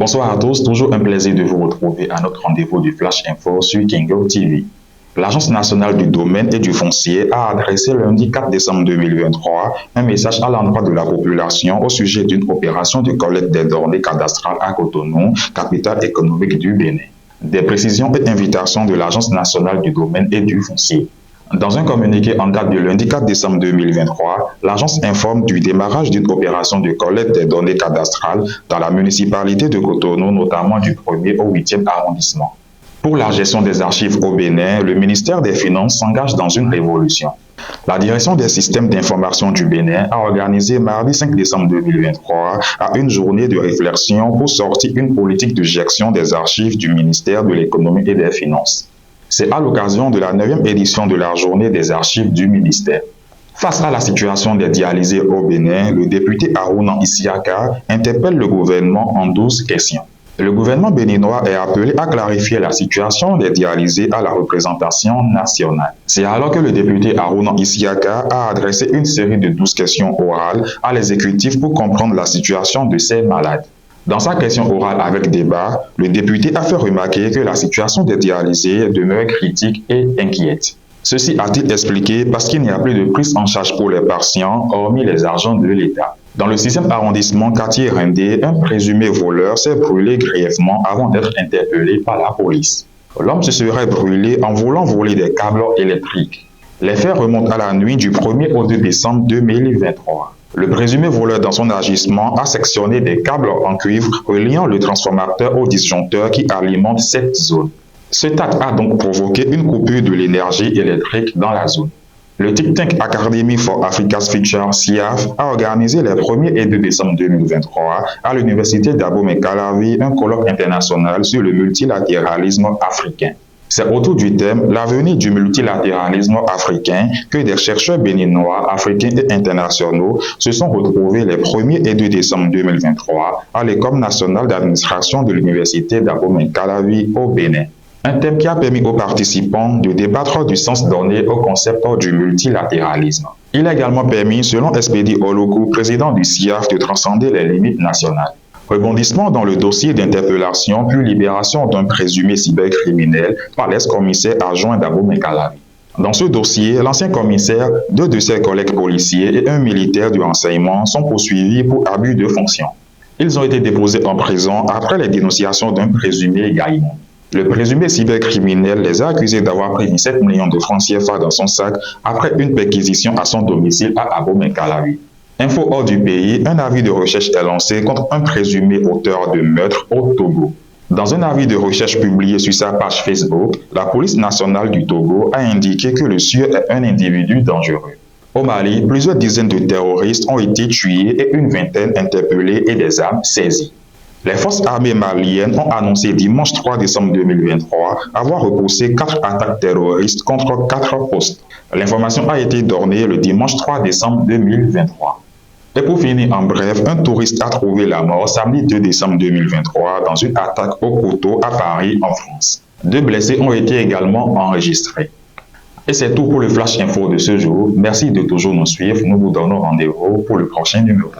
Bonsoir à tous, toujours un plaisir de vous retrouver à notre rendez-vous du Flash Info sur Kingo TV. L'Agence nationale du domaine et du foncier a adressé lundi 4 décembre 2023 un message à l'endroit de la population au sujet d'une opération de collecte des données cadastrales à Cotonou, capitale économique du Bénin. Des précisions et invitations de l'Agence nationale du domaine et du foncier. Dans un communiqué en date du lundi 4 décembre 2023, l'agence informe du démarrage d'une opération de collecte des données cadastrales dans la municipalité de Cotonou, notamment du 1er au 8e arrondissement. Pour la gestion des archives au Bénin, le ministère des Finances s'engage dans une révolution. La direction des systèmes d'information du Bénin a organisé mardi 5 décembre 2023 à une journée de réflexion pour sortir une politique de gestion des archives du ministère de l'Économie et des Finances. C'est à l'occasion de la 9e édition de la journée des archives du ministère. Face à la situation des dialysés au Bénin, le député Harouna Issiaka interpelle le gouvernement en 12 questions. Le gouvernement béninois est appelé à clarifier la situation des dialysés à la représentation nationale. C'est alors que le député Harouna Issiaka a adressé une série de 12 questions orales à l'exécutif pour comprendre la situation de ces malades. Dans sa question orale avec débat, le député a fait remarquer que la situation des dialysés demeure critique et inquiète. Ceci a-t-il expliqué parce qu'il n'y a plus de prise en charge pour les patients, hormis les argents de l'État. Dans le 6e arrondissement Cartier-Rendé, un présumé voleur s'est brûlé grièvement avant d'être interpellé par la police. L'homme se serait brûlé en voulant voler des câbles électriques. Les faits remontent à la nuit du 1er au 2 décembre 2023. Le présumé voleur dans son agissement a sectionné des câbles en cuivre reliant le transformateur au disjoncteur qui alimente cette zone. Cet acte a donc provoqué une coupure de l'énergie électrique dans la zone. Le think tank Academy for Africa's Future (CIAF) a organisé les 1er et 2 décembre 2023 à l'université d'Abomey-Calavi un colloque international sur le multilatéralisme africain. C'est autour du thème « L'avenir du multilatéralisme africain » que des chercheurs béninois, africains et internationaux se sont retrouvés les 1er et 2 décembre 2023 à l'École nationale d'administration de l'université d'Abomey-Calavi au Bénin. Un thème qui a permis aux participants de débattre du sens donné au concept du multilatéralisme. Il a également permis, selon Expedi Ologu, président du CIAF, de transcender les limites nationales. Rebondissement dans le dossier d'interpellation puis libération d'un présumé cybercriminel par l'ex-commissaire adjoint d'Abomey-Calavi. Dans ce dossier, l'ancien commissaire, 2 de ses collègues policiers et un militaire du renseignement sont poursuivis pour abus de fonction. Ils ont été déposés en prison après les dénonciations d'un présumé gaïmon. Le présumé cybercriminel les a accusés d'avoir pris 17 millions de francs CFA dans son sac après une perquisition à son domicile à Abomey-Calavi. Info hors du pays, un avis de recherche est lancé contre un présumé auteur de meurtre au Togo. Dans un avis de recherche publié sur sa page Facebook, la police nationale du Togo a indiqué que le sieur est un individu dangereux. Au Mali, plusieurs dizaines de terroristes ont été tués et une vingtaine interpellés et des armes saisies. Les forces armées maliennes ont annoncé dimanche 3 décembre 2023 avoir repoussé 4 attaques terroristes contre 4 postes. L'information a été donnée le dimanche 3 décembre 2023. Et pour finir en bref, un touriste a trouvé la mort samedi 2 décembre 2023 dans une attaque au couteau à Paris, en France. 2 blessés ont été également enregistrés. Et c'est tout pour le Flash Info de ce jour. Merci de toujours nous suivre. Nous vous donnons rendez-vous pour le prochain numéro.